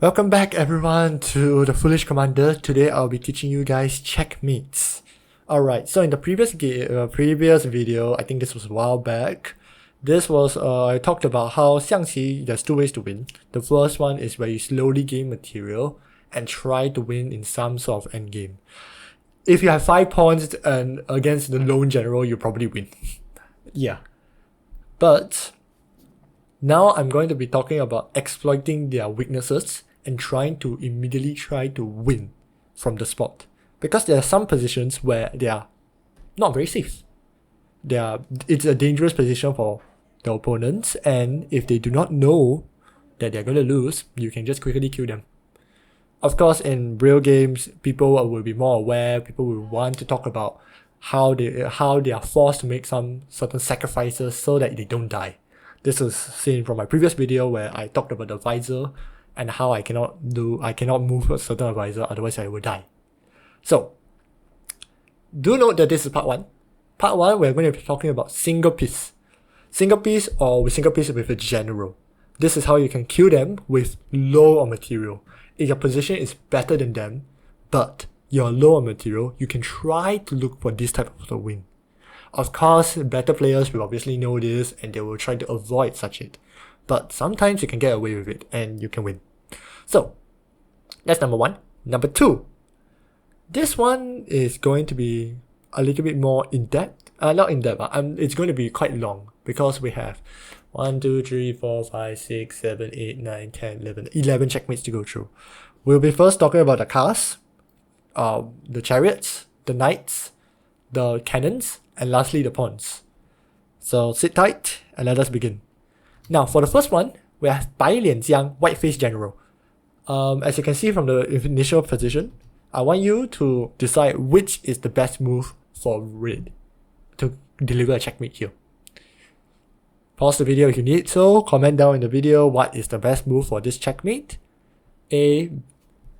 Welcome back everyone to the Foolish Commander. Today I'll be teaching you guys checkmates. Alright, so in the previous video, I think this was a while back, I talked about how Xiangqi, there's two ways to win. The first one is where you slowly gain material and try to win in some sort of endgame. If you have 5 pawns and against the lone general, you probably win. Yeah. But now I'm going to be talking about exploiting their weaknesses and trying to immediately try to win from the spot. Because there are some positions where they are not very safe. It's a dangerous position for the opponents, and if they do not know that they're going to lose, you can just quickly kill them. Of course, in real games, people will be more aware, people will want to talk about how they are forced to make some certain sacrifices so that they don't die. This was seen from my previous video where I talked about the visor and how I cannot move a certain visor, otherwise I will die. So, do note that this is part 1. Part 1, we're going to be talking about single piece. Single piece or single piece with a general. This is how you can kill them with low on material. If your position is better than them, but you're low on material, you can try to look for this type of a win. Of course, better players will obviously know this and they will try to avoid such it. But sometimes you can get away with it and you can win. So, that's number 1. Number 2. This one is going to be a little bit more in-depth. Not in-depth, it's going to be quite long because we have 1, 2, 3, 4, 5, 6, 7, 8, 9, 10, 11 checkmates to go through. We'll be first talking about the cars, the chariots, the knights, the cannons, and lastly the pawns. So sit tight and let us begin. Now for the first one, we have 白脸将 white-face general. As you can see from the initial position, I want you to decide which is the best move for red to deliver a checkmate here. Pause the video if you need so, comment down in the video what is the best move for this checkmate. A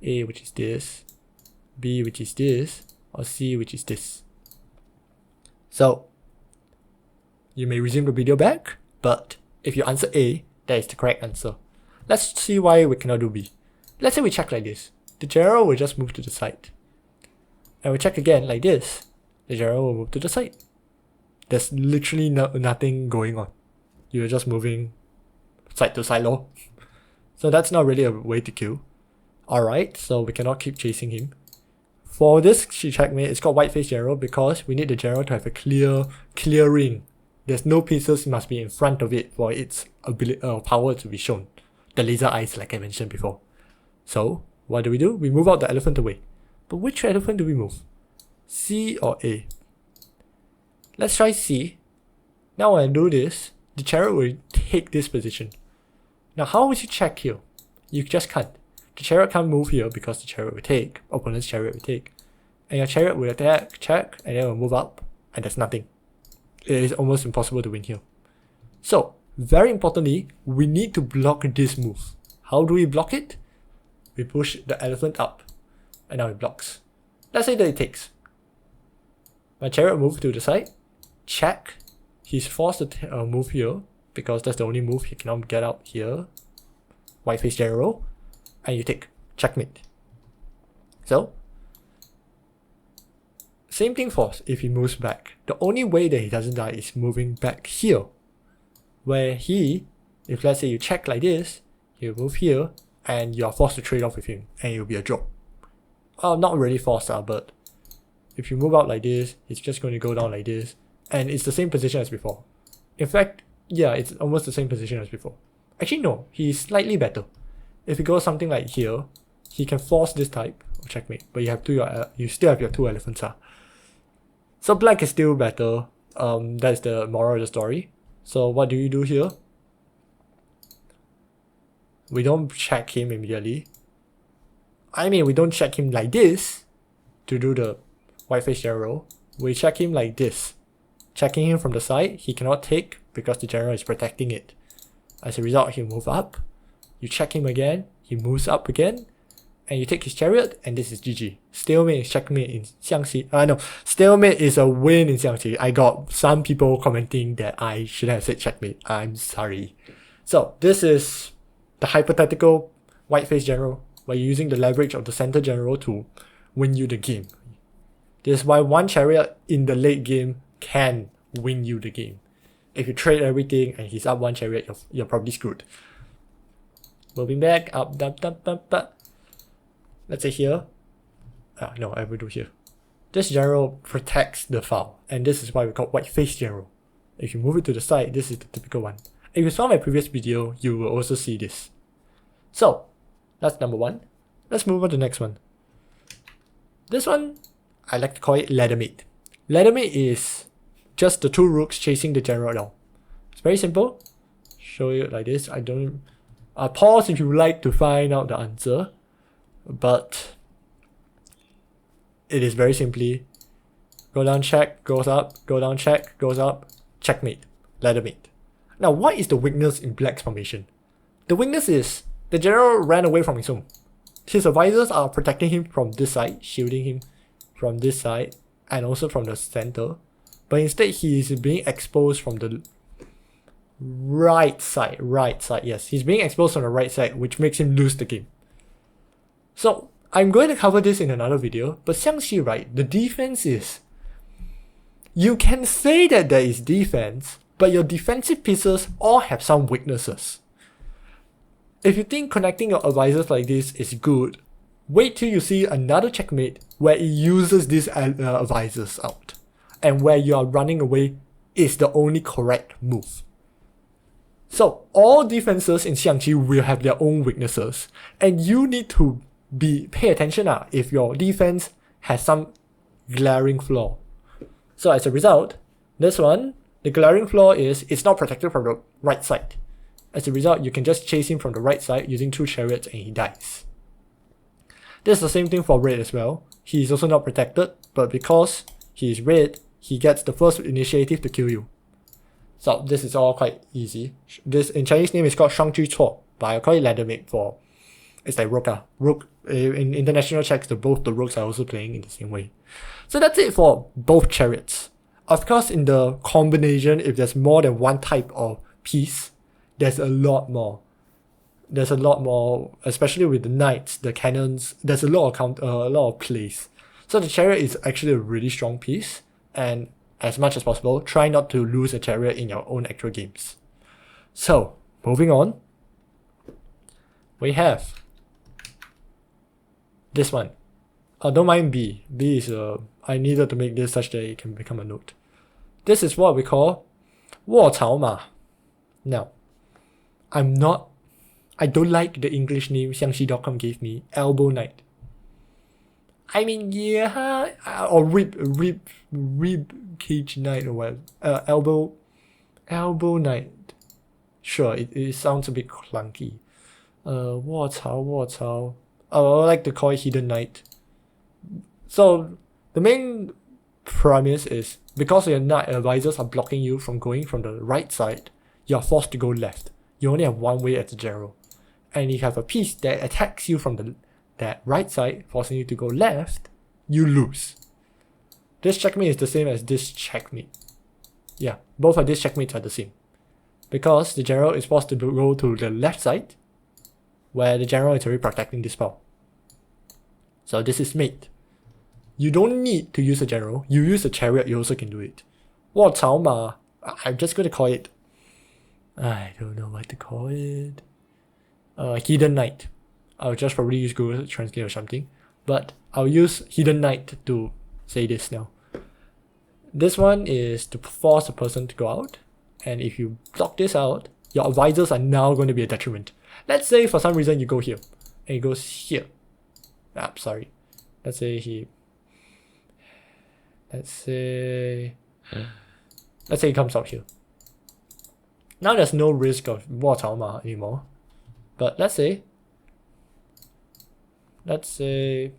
which is this, B which is this, or C which is this. So, you may resume the video back, but if you answer A, that is the correct answer. Let's see why we cannot do B. Let's say we check like this. The general will just move to the side. And we check again like this. The general will move to the side. There's literally nothing going on. You're just moving side to side low. So that's not really a way to kill. Alright, so we cannot keep chasing him. For this checkmate, it's called white face general because we need the general to have a clear ring. There's no pieces must be in front of it for its power to be shown. The laser eyes, like I mentioned before. So, what do? We move out the elephant away. But which elephant do we move? C or A? Let's try C. Now when I do this, the chariot will take this position. Now how would you check here? You just can't. The chariot can't move here because the chariot will take, opponent's chariot will take. And your chariot will attack, check, and then will move up, and there's nothing. It is almost impossible to win here. So, very importantly, we need to block this move. How do we block it? We push the elephant up, and now it blocks. Let's say that it takes. My chariot moves to the side, check. He's forced to move here, because that's the only move he cannot get out here. White face general. And you take checkmate. So, same thing for if he moves back. The only way that he doesn't die is moving back here. Where if let's say you check like this, he'll move here, and you're forced to trade off with him, and it'll be a draw. Not really forced, but if you move out like this, it's just going to go down like this, and it's the same position as before. In fact, yeah, it's almost the same position as before. Actually no, he's slightly better. If you go something like here, he can force this type of checkmate, but you still have your 2 elephants. So black is still better. That's the moral of the story. So what do you do here? We don't check him immediately. We don't check him like this to do the white face general. We check him like this. Checking him from the side, he cannot take because the general is protecting it. As a result, he'll move up. You check him again, he moves up again, and you take his chariot, and this is GG. Stalemate is checkmate in Xiangqi. No, stalemate is a win in Xiangqi. I got some people commenting that I shouldn't have said checkmate. I'm sorry. So, this is the hypothetical white face general, where you're using the leverage of the center general to win you the game. This is why one chariot in the late game can win you the game. If you trade everything and he's up one chariot, you're probably screwed. Moving back, up, let's say here. No, I will do here. This general protects the file, and this is why we call white face general. If you move it to the side, this is the typical one. If you saw my previous video, you will also see this. So, that's number one. Let's move on to the next one. This one, I like to call it laddermate. Laddermate is just the two rooks chasing the general down. It's very simple. Show you like this. I'll pause if you like to find out the answer, but it is very simply go down, check, goes up, go down, check, goes up, checkmate, laddermate. Now, what is the weakness in black's formation? The weakness is the general ran away from his home. His advisors are protecting him from this side, shielding him from this side, and also from the center. But instead, he is being exposed from the right side, yes. He's being exposed on the right side, which makes him lose the game. So, I'm going to cover this in another video, but Xiangqi, right, the defense is, you can say that there is defense, but your defensive pieces all have some weaknesses. If you think connecting your advisors like this is good, wait till you see another checkmate where it uses these advisors out, and where you are running away is the only correct move. So, all defenses in Xiangqi will have their own weaknesses, and you need to pay attention if your defense has some glaring flaw. So as a result, this one, the glaring flaw is it's not protected from the right side. As a result, you can just chase him from the right side using two chariots and he dies. This is the same thing for red as well. He is also not protected, but because he is red, he gets the first initiative to kill you. So this is all quite easy. This in Chinese name is called Xiangqi, but I call it laddermate for it's like rook. Rook in international checks, both the rooks are also playing in the same way. So that's it for both chariots. Of course, in the combination, if there's more than one type of piece, there's a lot more. There's a lot more, especially with the knights, the cannons. There's a lot of plays. So the chariot is actually a really strong piece, and as much as possible, try not to lose a chariot in your own actual games. So moving on, we have this one. Don't mind B. B is I needed to make this such that it can become a note. This is what we call 卧槽马. Now, I don't like the English name Xiangqi.com gave me, elbow knight. I mean, yeah, or rib cage knight or whatever. Elbow knight. Sure, it sounds a bit clunky. 卧槽. I like to call it hidden knight. So the main premise is because your knight advisors are blocking you from going from the right side, you're forced to go left. You only have one way as a general, and if you have a piece that attacks you from that right side, forcing you to go left, you lose. This checkmate is the same as this checkmate. Yeah, both of these checkmates are the same, because the general is forced to go to the left side, where the general is already protecting this pawn. So this is mate. You don't need to use a general. You use a chariot, you also can do it. 卧槽马, I'm just going to call it, I don't know what to call it. Hidden knight. I'll just probably use Google Translate or something. But I'll use hidden knight to say this now. This one is to force a person to go out. And if you block this out, your advisors are now going to be a detriment. Let's say for some reason you go here. And he goes here. Sorry. Let's say he comes out here. Now there's no risk of 卧槽马 anymore. But let's say this is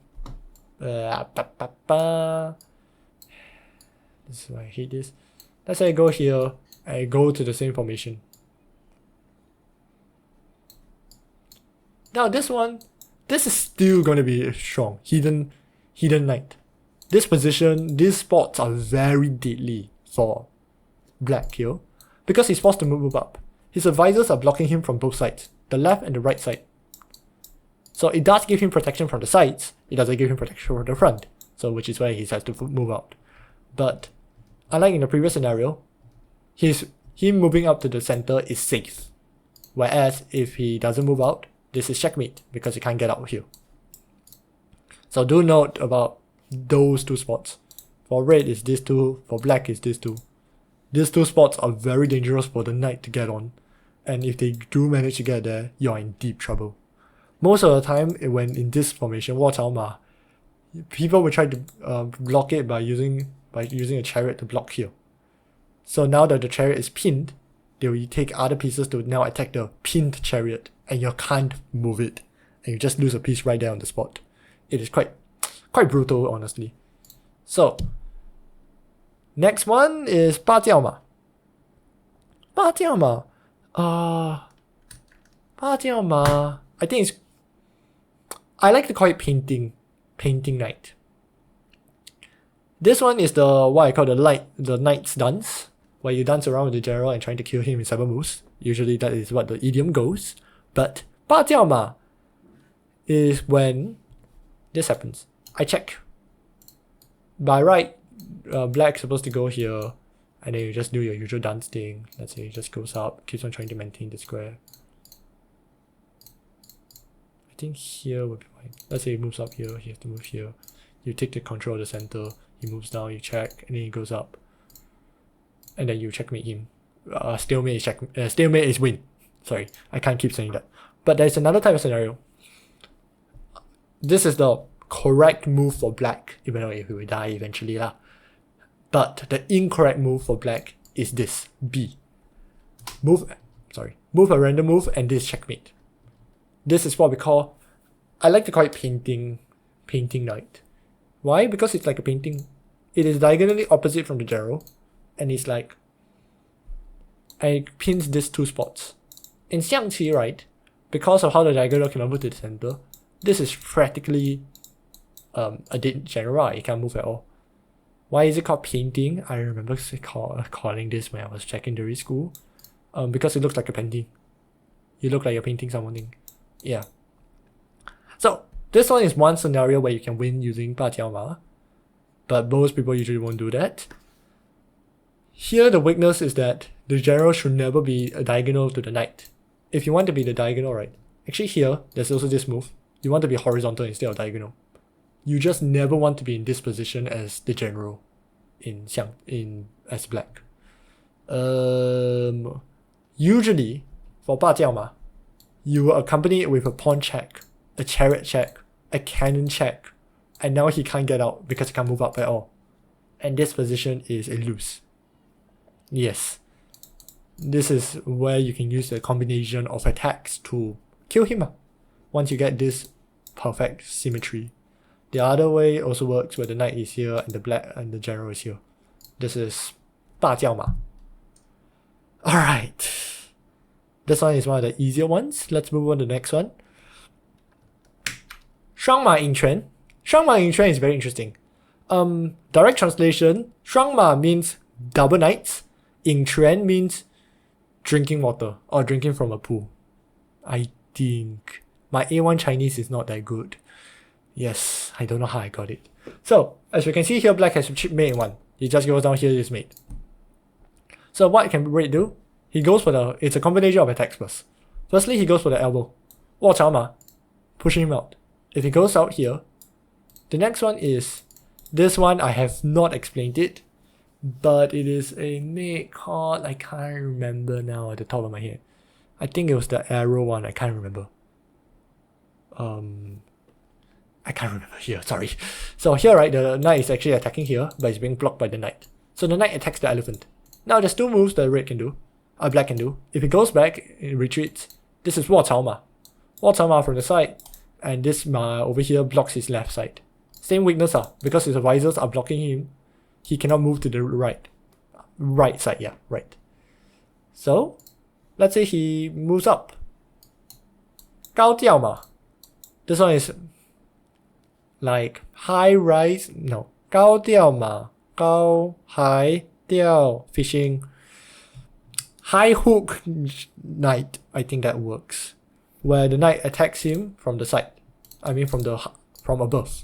why I hate this. Let's say I go here and I go to the same formation. Now this is still going to be strong. Hidden knight. This position, these spots are very deadly for black here, because he's forced to move up. His advisors are blocking him from both sides, the left and the right side. So it does give him protection from the sides. It doesn't give him protection from the front. So which is why he has to move out. But unlike in the previous scenario, him moving up to the center is safe. Whereas if he doesn't move out, this is checkmate because he can't get out here. So do note about those two spots. For red is this two, for black is this two. These two spots are very dangerous for the knight to get on. And if they do manage to get there, you're in deep trouble. Most of the time, when in this formation, 卧槽马, people will try to block it by using a chariot to block here. So now that the chariot is pinned, they will take other pieces to now attack the pinned chariot, and you can't move it, and you just lose a piece right there on the spot. It is quite brutal, honestly. So next one is 八将马. 八将马, 八将马, I think it's, I like to call it painting knight. This one is what I call the knight's dance, where you dance around with the general and trying to kill him in 7 moves. Usually that is what the idiom goes. But 八将马 is when this happens. I check. By right, black's supposed to go here, and then you just do your usual dance thing. Let's say it just goes up, keeps on trying to maintain the square. I think here would be fine. Let's say he moves up here, he has to move here. You take the control of the center, he moves down, you check, and then he goes up. And then you checkmate him. Stalemate is win. Sorry, I can't keep saying that. But there's another type of scenario. This is the correct move for black, even though he will die eventually lah. But the incorrect move for black is this, B. Move a random move, and this checkmate. This is what we call, I like to call it painting knight. Why? Because it's like a painting. It is diagonally opposite from the general, and it's like, and it pins these two spots. In Xiangqi, right, because of how the diagonal cannot move to the center, this is practically a dead general. It can't move at all. Why is it called painting? I remember calling this when I was secondary school. Because it looks like a painting. You look like you're painting something. Yeah. So this one is one scenario where you can win using 八将马, but most people usually won't do that. Here the weakness is that the general should never be a diagonal to the knight. If you want to be the diagonal, right? Actually here, there's also this move. You want to be horizontal instead of diagonal. You just never want to be in this position as the general as black. Usually for 八将马, you will accompany it with a pawn check, a chariot check, a cannon check, and now he can't get out because he can't move up at all. And this position is a lose. Yes. This is where you can use the combination of attacks to kill him once you get this perfect symmetry. The other way also works where the knight is here and the black and the general is here. This is 大将马. Alright. This one is one of the easier ones. Let's move on to the next one. 双马饮泉. 双马饮泉 is very interesting. Direct translation, 双马 means double knights. 饮泉 means drinking water or drinking from a pool. I think my A1 Chinese is not that good. Yes, I don't know how I got it. So, as you can see here, black has mate 1. He just goes down here, his mate. So what can red do? He goes for it's a combination of attacks first. Firstly, he goes for the elbow. 卧槽马, pushing him out. If he goes out here, the next one is, this one I have not explained it, but it is a mate called, I can't remember now at the top of my head. I think it was the arrow one, I can't remember. I can't remember here, sorry. So here, right, the knight is actually attacking here, but it's being blocked by the knight. So the knight attacks the elephant. Now there's two moves that red can do, black can do. If it goes back, it retreats. This is 卧槽马. 卧槽马 from the side, and this ma over here blocks his left side. Same weakness because his advisors are blocking him, he cannot move to the right. Right side, yeah, right. So, let's say he moves up. 高调马. This one is like high rise, no, 高调马, 高海调 fishing, high hook knight, I think that works. Where the knight attacks him from the side. I mean from above.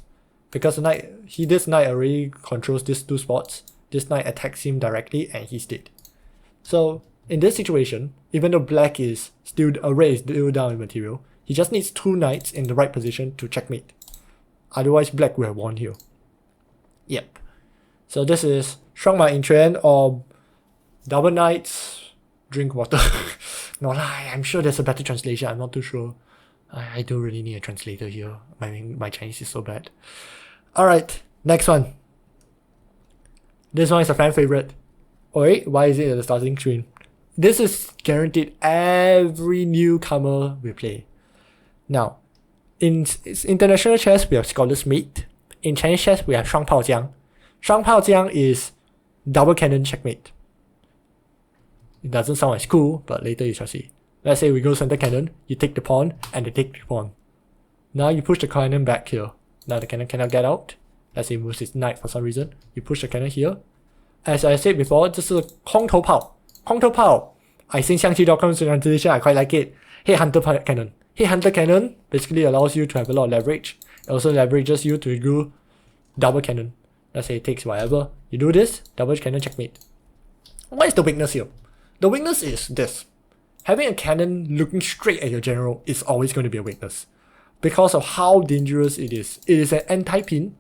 Because this knight already controls these 2 spots. This knight attacks him directly and he's dead. So in this situation, even though red is still down in material, he just needs 2 knights in the right position to checkmate. Otherwise black will have won here. Yep. So this is 双马饮泉 or double knights drink water. No lie, I'm sure there's a better translation. I'm not too sure. I don't really need a translator here. My Chinese is so bad. Alright, next one. This one is a fan favorite. Oh wait, why is it at the starting screen? This is guaranteed every newcomer will play. Now, in international chess we have Scholar's Mate. In Chinese chess we have 双炮将. 双炮将 is double cannon checkmate. It doesn't sound as cool, but later you shall see. Let's say we go center cannon, you take the pawn, and they take the pawn. Now you push the cannon back here. Now the cannon cannot get out. Let's say he moves his knight for some reason. You push the cannon here. As I said before, this is 空头炮. 空头炮. I think Xiangqi.com translation, I quite like it. Headhunter cannon. Headhunter cannon basically allows you to have a lot of leverage. It also leverages you to do double cannon. Let's say it takes whatever. You do this, double cannon checkmate. What is the weakness here? The weakness is this. Having a cannon looking straight at your general is always going to be a weakness. Because of how dangerous it is. It is an anti-pin,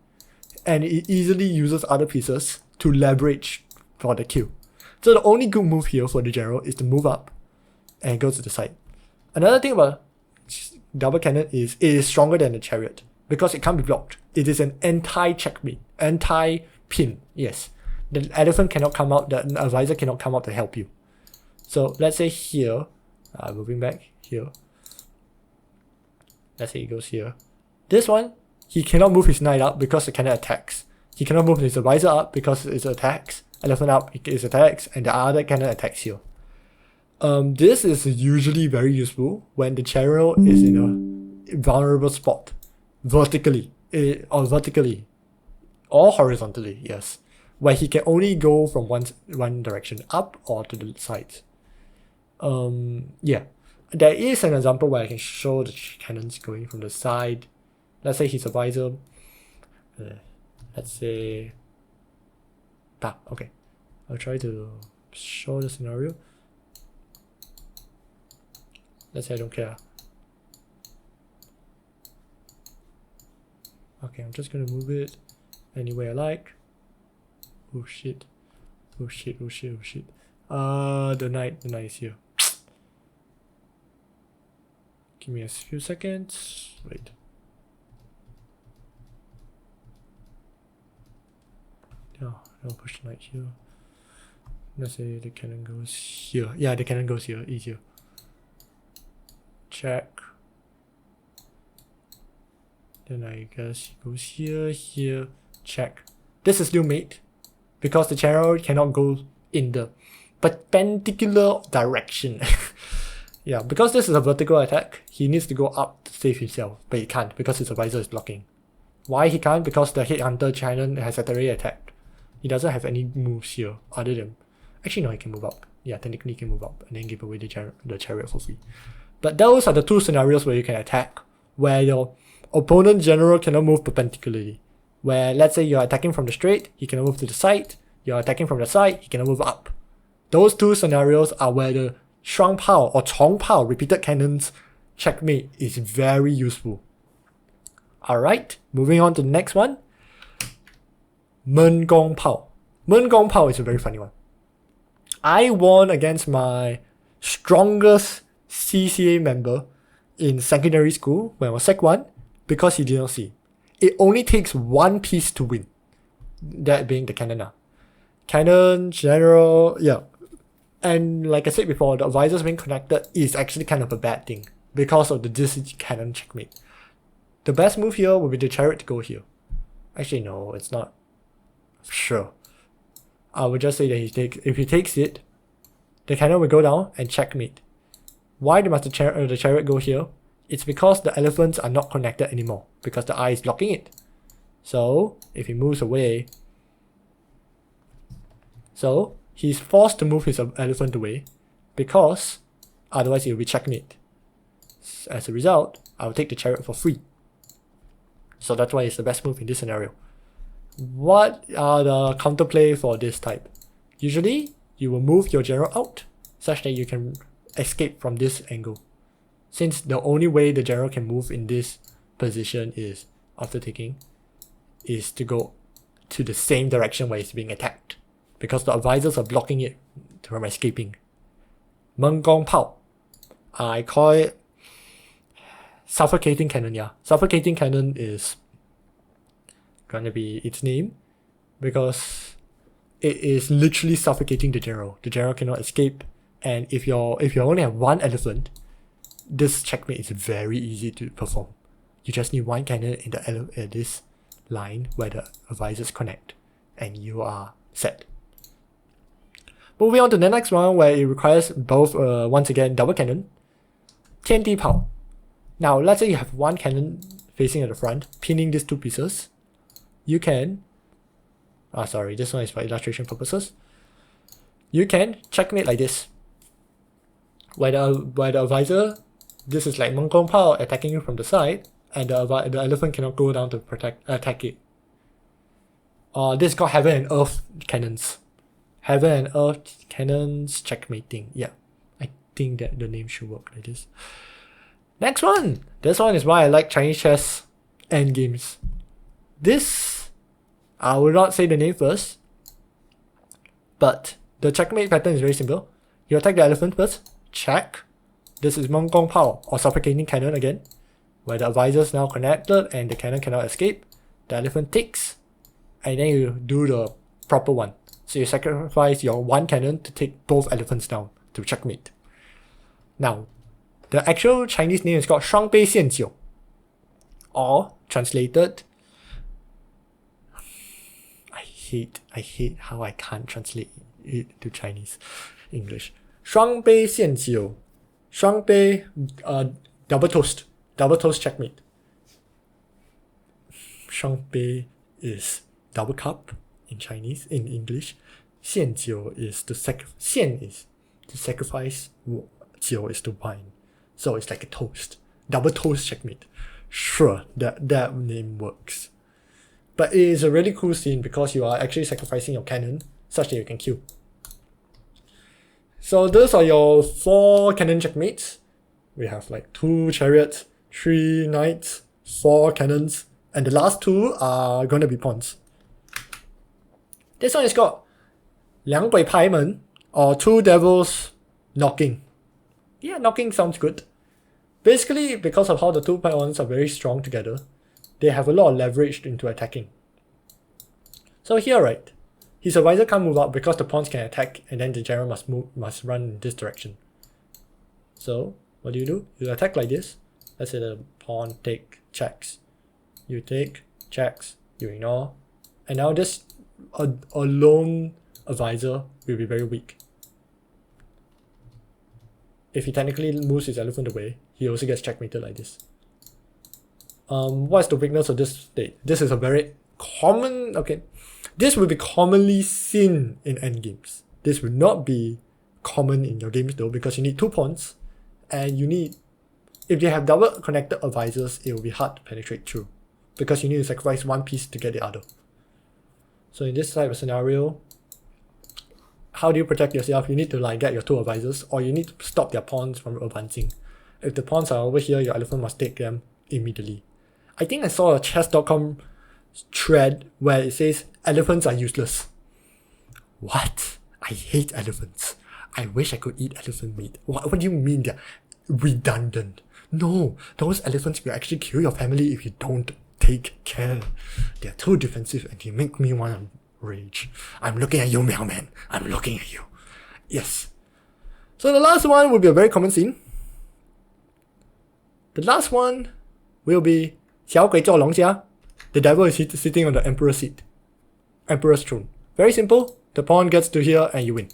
and it easily uses other pieces to leverage for the kill. So the only good move here for the general is to move up and go to the side. Another thing about double cannon is it is stronger than the chariot because it can't be blocked. It is an anti-checkmate, anti-pin. Yes, the elephant cannot come out, the advisor cannot come out to help you. So let's say here, moving back here. Let's say he goes here. This one, he cannot move his knight up because the cannon attacks. He cannot move his advisor up because it attacks. Elephant up is attacks, and the other cannon attacks here. This is usually very useful when the chariot is in a vulnerable spot, vertically or horizontally. Yes, where he can only go from one direction, up or to the sides. Yeah, there is an example where I can show the cannons going from the side. Let's say his advisor. Let's say. Okay, I'll try to show the scenario. Let's say I don't care. Okay, I'm just gonna move it any way I like. Oh shit. Oh shit, oh shit, oh shit. The knight is here. Give me a few seconds. Wait. I'll push the knight here. Let's say the cannon goes here. Yeah, the cannon goes here, easier. Check. Then I guess he goes here, check. This is still mate because the chariot cannot go in the perpendicular direction. Yeah, because this is a vertical attack, he needs to go up to save himself, but he can't because his advisor is blocking. Why he can't? Because the headhunter cannon has already attacked. He doesn't have any moves here other than... Actually no, he can move up. Yeah, technically he can move up and then give away the chariot for free. But those are the two scenarios where you can attack, where your opponent general cannot move perpendicularly. Where let's say you're attacking from the straight, he cannot move to the side. You're attacking from the side, he cannot move up. Those two scenarios are where the 双炮 or 重炮 repeated cannons checkmate is very useful. Alright, moving on to the next one. 闷功炮. 闷功炮 is a very funny one. I won against my strongest CCA member in secondary school when I was Sec 1 because he didn't see. It only takes one piece to win. That being the cannon. Cannon, general, yeah. And like I said before, the advisors being connected is actually kind of a bad thing because of this cannon checkmate. The best move here would be the chariot to go here. Actually no, it's not. Sure. I would just say that if he takes it, the cannon will go down and checkmate. Why must the chariot go here? It's because the elephants are not connected anymore because the eye is blocking it. So if he moves away, so he's forced to move his elephant away because otherwise it will be checkmate. As a result, I will take the chariot for free. So that's why it's the best move in this scenario. What are the counterplay for this type? Usually, you will move your general out such that you can escape from this angle. Since the only way the general can move in this position is, after taking, is to go to the same direction where it's being attacked. Because the advisors are blocking it from escaping. 闷光炮. I call it suffocating cannon, yeah. Suffocating cannon is gonna be its name because it is literally suffocating the general. The general cannot escape, and if you only have one elephant, this checkmate is very easy to perform. You just need one cannon in this line where the advisors connect, and you are set. Moving on to the next one where it requires both, once again, double cannon. 天地炮. Now, let's say you have one cannon facing at the front, pinning these two pieces. You can... sorry, this one is for illustration purposes. You can checkmate like this. Where the advisor, this is like 闷光炮 attacking you from the side, and the elephant cannot go down to attack it. This is called Heaven and Earth Cannons. Heaven and Earth Cannons checkmating. Yeah, I think that the name should work like this. Next one! This one is why I like Chinese chess endgames. This, I will not say the name first, but the checkmate pattern is very simple. You attack the elephant first, check. This is 闷光炮 or suffocating cannon again, where the advisor is now connected and the cannon cannot escape. The elephant takes, and then you do the proper one. So you sacrifice your one cannon to take both elephants down to checkmate. Now, the actual Chinese name is called 双杯献酒, or translated, I hate how I can't translate it to Chinese English. 双杯献酒, 双杯, double toast checkmate. 双杯 is double cup in Chinese. In English, 献酒 is to献is to sacrifice, 酒 is to wine. So it's like a toast. Double toast checkmate. Sure, that name works. But it is a really cool scene because you are actually sacrificing your cannon such that you can kill. So those are your 4 cannon checkmates. We have like 2 chariots, 3 knights, 4 cannons, and the last 2 are gonna be pawns. This one is called 两鬼拍门, or 2 devils knocking. Yeah, knocking sounds good. Basically, because of how the 2 pawns are very strong together, they have a lot of leverage into attacking. So here, right, his advisor can't move out because the pawns can attack, and then the general must run in this direction. So what do? You attack like this. Let's say the pawn take checks. You take checks. You ignore, and now this a lone advisor will be very weak. If he technically moves his elephant away, he also gets checkmated like this. What's the weakness of this state? This is a very common, okay. This will be commonly seen in endgames. This will not be common in your games though, because you need 2 pawns, and you need, if you have double connected advisors, it will be hard to penetrate through, because you need to sacrifice 1 piece to get the other. So in this type of scenario, how do you protect yourself? You need to like get your 2 advisors, or you need to stop their pawns from advancing. If the pawns are over here, your elephant must take them immediately. I think I saw a chess.com thread where it says elephants are useless. What? I hate elephants. I wish I could eat elephant meat. What do you mean they're redundant? No, those elephants will actually kill your family if you don't take care. They're too defensive and they make me want to rage. I'm looking at you, Meowman. I'm looking at you. Yes. So the last one will be a very common scene. The last one will be 小鬼坐龙庭. The devil is sitting on the emperor's seat. Emperor's throne. Very simple. The pawn gets to here and you win.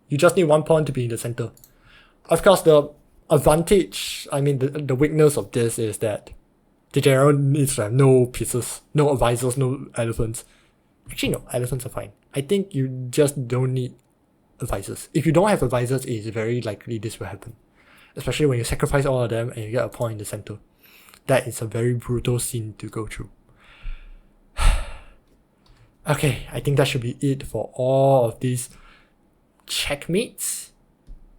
You just need 1 pawn to be in the center. Of course, the advantage, the weakness of this is that the general needs to have no pieces, no advisors, no elephants. Actually, no, elephants are fine. I think you just don't need advisors. If you don't have advisors, it is very likely this will happen. Especially when you sacrifice all of them and you get a pawn in the center. That is a very brutal scene to go through. Okay, I think that should be it for all of these checkmates.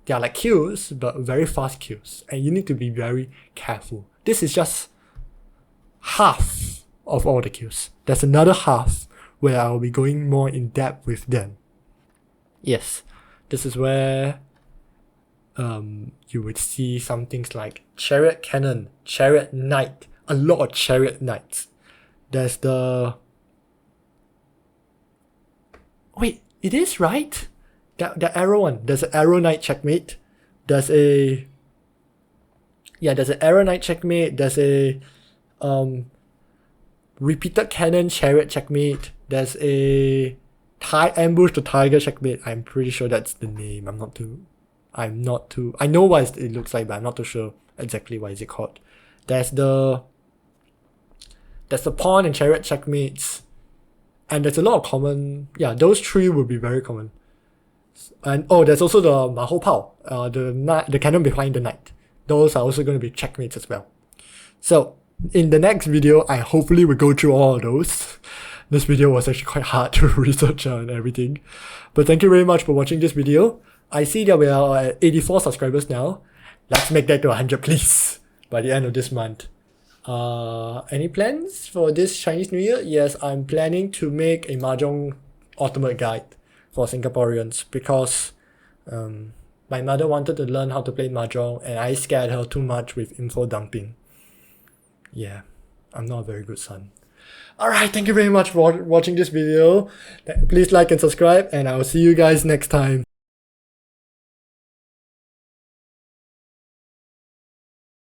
They are like kills, but very fast kills. And you need to be very careful. This is just half of all the kills. There's another half where I'll be going more in depth with them. Yes, this is where you would see some things like Chariot Cannon, Chariot Knight, a lot of Chariot Knights. There's the... Wait, it is right? The arrow one. There's an arrow knight checkmate. There's a... Yeah, there's an arrow knight checkmate. There's a... repeated cannon chariot checkmate. There's a... ambush the tiger checkmate. I'm pretty sure that's the name. I know what it looks like, but I'm not too sure exactly what is it called. There's the pawn and chariot checkmates. And there's a lot of common... Yeah, those three will be very common. And there's also the Maho Pao, the cannon behind the knight. Those are also going to be checkmates as well. So, in the next video, I hopefully will go through all of those. This video was actually quite hard to research and everything. But thank you very much for watching this video. I see that we are at 84 subscribers now. Let's make that to 100 please, by the end of this month. Any plans for this Chinese New Year? Yes, I'm planning to make a Mahjong ultimate guide for Singaporeans because my mother wanted to learn how to play Mahjong and I scared her too much with info dumping. Yeah, I'm not a very good son. Alright, thank you very much for watching this video. Please like and subscribe and I'll see you guys next time.